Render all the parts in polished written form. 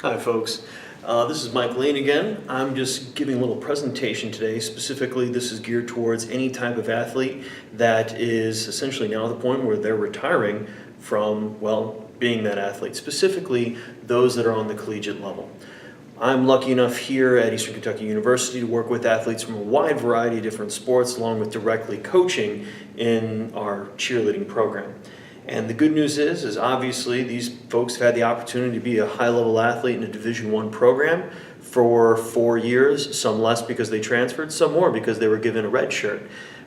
Hi folks, this is Mike Lane again. I'm just giving a little presentation today. Specifically, this is geared towards any type of athlete that is essentially now at the point where they're retiring from, well, being that athlete. Specifically, those that are on the collegiate level. I'm lucky enough here at Eastern Kentucky University to work with athletes from a wide variety of different sports, along with directly coaching in our cheerleading program. And the good news is obviously these folks have had the opportunity to be a high-level athlete in a Division I program for 4 years, some less because they transferred, some more because they were given a red shirt.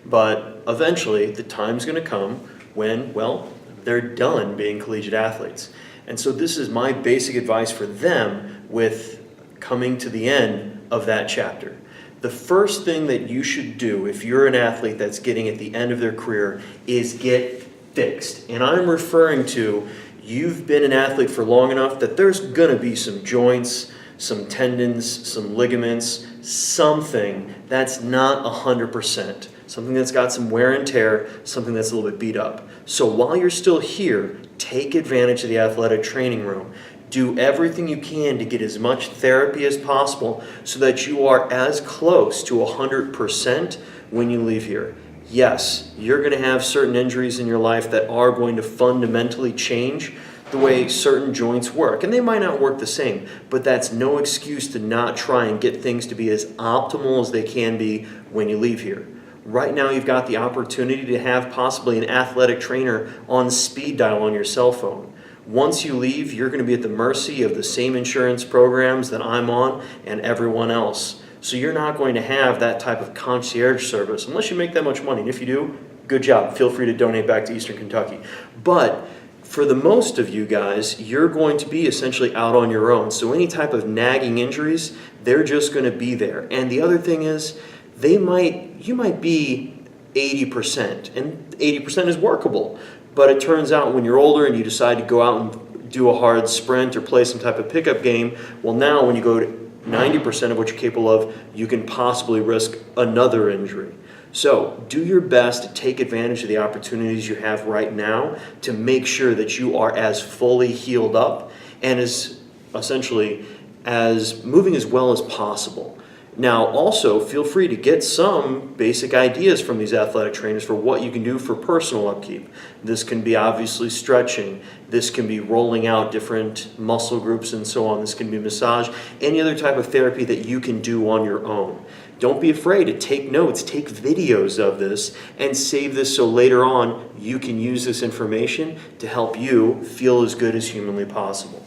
But eventually the time's going to come when, well, they're done being collegiate athletes. And so this is my basic advice for them with coming to the end of that chapter. The first thing that you should do if you're an athlete that's getting at the end of their career is get fixed. And I'm referring to you've been an athlete for long enough that there's going to be some joints, some tendons, some ligaments, something that's not 100%, something that's got some wear and tear, something that's a little bit beat up. So while you're still here, take advantage of the athletic training room. Do everything you can to get as much therapy as possible so that you are as close to 100% when you leave here. Yes, you're going to have certain injuries in your life that are going to fundamentally change the way certain joints work. And they might not work the same, but that's no excuse to not try and get things to be as optimal as they can be when you leave here. Right now, you've got the opportunity to have possibly an athletic trainer on speed dial on your cell phone. Once you leave, you're going to be at the mercy of the same insurance programs that I'm on and everyone else. So you're not going to have that type of concierge service unless you make that much money. And if you do, good job. Feel free to donate back to Eastern Kentucky. But for the most of you guys, you're going to be essentially out on your own. So any type of nagging injuries, they're just going to be there. And the other thing is, you might be 80%, and 80% is workable. But it turns out when you're older and you decide to go out and do a hard sprint or play some type of pickup game, well, now when you go to 90% of what you're capable of, you can possibly risk another injury. So do your best to take advantage of the opportunities you have right now to make sure that you are as fully healed up and as essentially as moving as well as possible. Now, also, feel free to get some basic ideas from these athletic trainers for what you can do for personal upkeep. This can be obviously stretching. This can be rolling out different muscle groups and so on. This can be massage, any other type of therapy that you can do on your own. Don't be afraid to take notes, take videos of this, and save this so later on you can use this information to help you feel as good as humanly possible.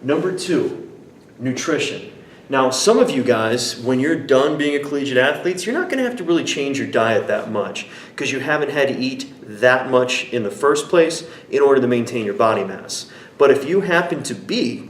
Number 2, nutrition. Now, some of you guys, when you're done being a collegiate athlete, you're not going to have to really change your diet that much because you haven't had to eat that much in the first place in order to maintain your body mass. But if you happen to be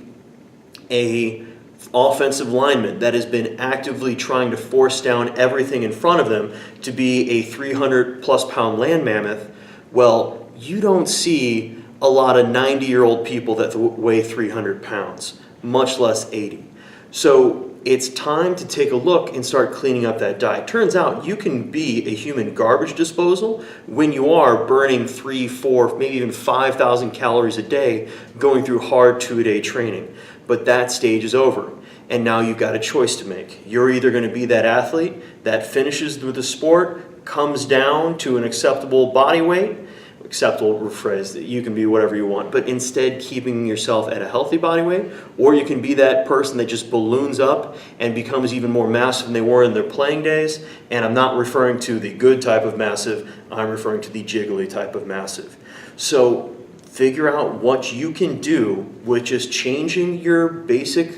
an offensive lineman that has been actively trying to force down everything in front of them to be a 300-plus pound land mammoth, well, you don't see a lot of 90-year-old people that weigh 300 pounds, much less 80. So it's time to take a look and start cleaning up that diet. Turns out you can be a human garbage disposal when you are burning 3, 4, maybe even 5,000 calories a day going through hard 2-a-day training. But that stage is over. And now you've got a choice to make. You're either going to be that athlete that finishes with the sport, comes down to an acceptable body weight, acceptable rephrase, that you can be whatever you want, but instead keeping yourself at a healthy body weight, or you can be that person that just balloons up and becomes even more massive than they were in their playing days. And I'm not referring to the good type of massive, I'm referring to the jiggly type of massive. So figure out what you can do, which is changing your basic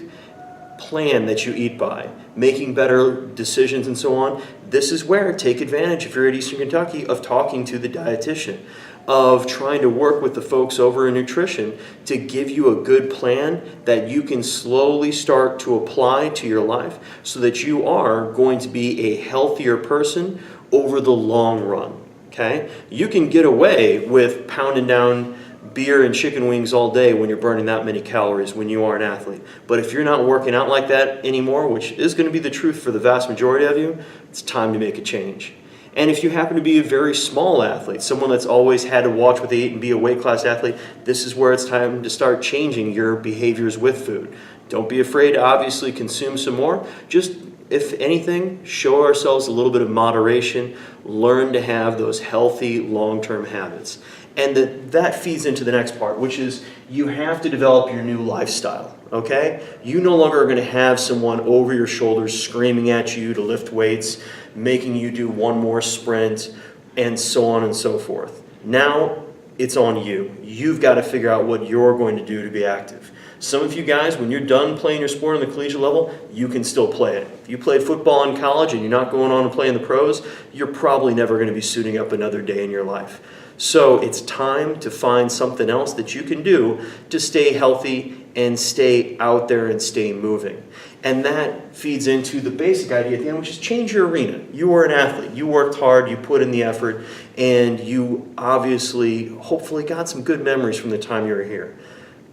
plan that you eat by, making better decisions and so on. This is where take advantage, if you're at Eastern Kentucky, of talking to the dietitian, of trying to work with the folks over in nutrition to give you a good plan that you can slowly start to apply to your life so that you are going to be a healthier person over the long run. Okay? You can get away with pounding down beer and chicken wings all day when you're burning that many calories when you are an athlete. But if you're not working out like that anymore, which is going to be the truth for the vast majority of you, it's time to make a change. And if you happen to be a very small athlete, someone that's always had to watch what they eat and be a weight class athlete, this is where it's time to start changing your behaviors with food. Don't be afraid to obviously consume some more. Just, if anything, show ourselves a little bit of moderation, learn to have those healthy long-term habits. And that feeds into the next part, which is you have to develop your new lifestyle, okay? You no longer are going to have someone over your shoulders screaming at you to lift weights, making you do one more sprint, and so on and so forth. Now, it's on you. You've got to figure out what you're going to do to be active. Some of you guys, when you're done playing your sport on the collegiate level, you can still play it. If you played football in college and you're not going on to play in the pros, you're probably never going to be suiting up another day in your life. So it's time to find something else that you can do to stay healthy and stay out there and stay moving. And that feeds into the basic idea at the end, which is change your arena. You were an athlete. You worked hard. You put in the effort. And you obviously, hopefully, got some good memories from the time you were here.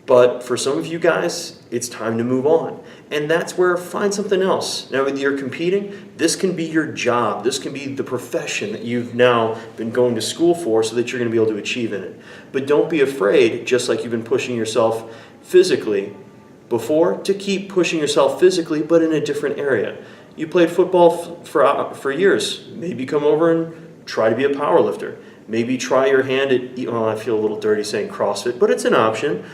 But for some of you guys, it's time to move on. And that's where find something else. Now, when you're competing, this can be your job. This can be the profession that you've now been going to school for so that you're going to be able to achieve in it. But don't be afraid, just like you've been pushing yourself physically before, to keep pushing yourself physically, but in a different area. You played football for years. Maybe come over and try to be a power lifter. Maybe try your hand at, well, I feel a little dirty saying CrossFit, but it's an option.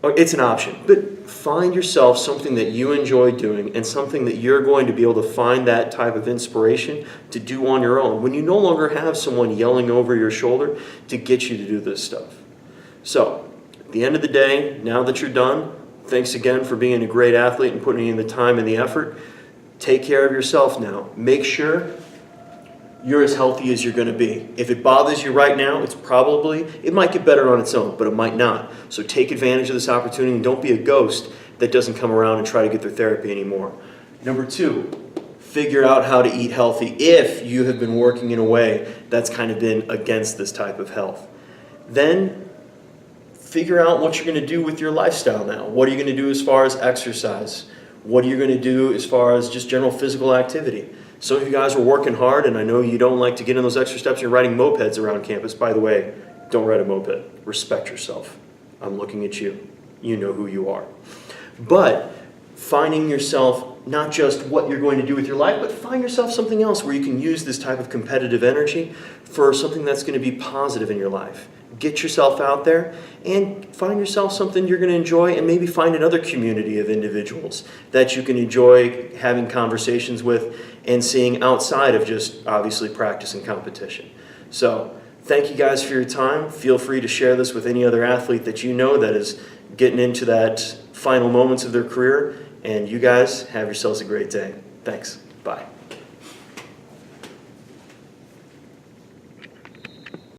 It's an option, but find yourself something that you enjoy doing and something that you're going to be able to find that type of inspiration to do on your own when you no longer have someone yelling over your shoulder to get you to do this stuff. So, at the end of the day, now that you're done, thanks again for being a great athlete and putting in the time and the effort. Take care of yourself now. Make sure you're as healthy as you're going to be. If it bothers you right now, it might get better on its own, but it might not. So take advantage of this opportunity and don't be a ghost that doesn't come around and try to get their therapy anymore. Number 2, figure out how to eat healthy if you have been working in a way that's kind of been against this type of health. Then figure out what you're going to do with your lifestyle now. What are you going to do as far as exercise? What are you going to do as far as just general physical activity? Some of you guys are working hard, and I know you don't like to get in those extra steps. You're riding mopeds around campus. By the way, don't ride a moped. Respect yourself. I'm looking at you. You know who you are. But finding yourself not just what you're going to do with your life, but find yourself something else where you can use this type of competitive energy for something that's going to be positive in your life. Get yourself out there and find yourself something you're going to enjoy, and maybe find another community of individuals that you can enjoy having conversations with and seeing outside of just obviously practice and competition. So thank you guys for your time. Feel free to share this with any other athlete that you know that is getting into that final moments of their career. And you guys have yourselves a great day. Thanks. Bye.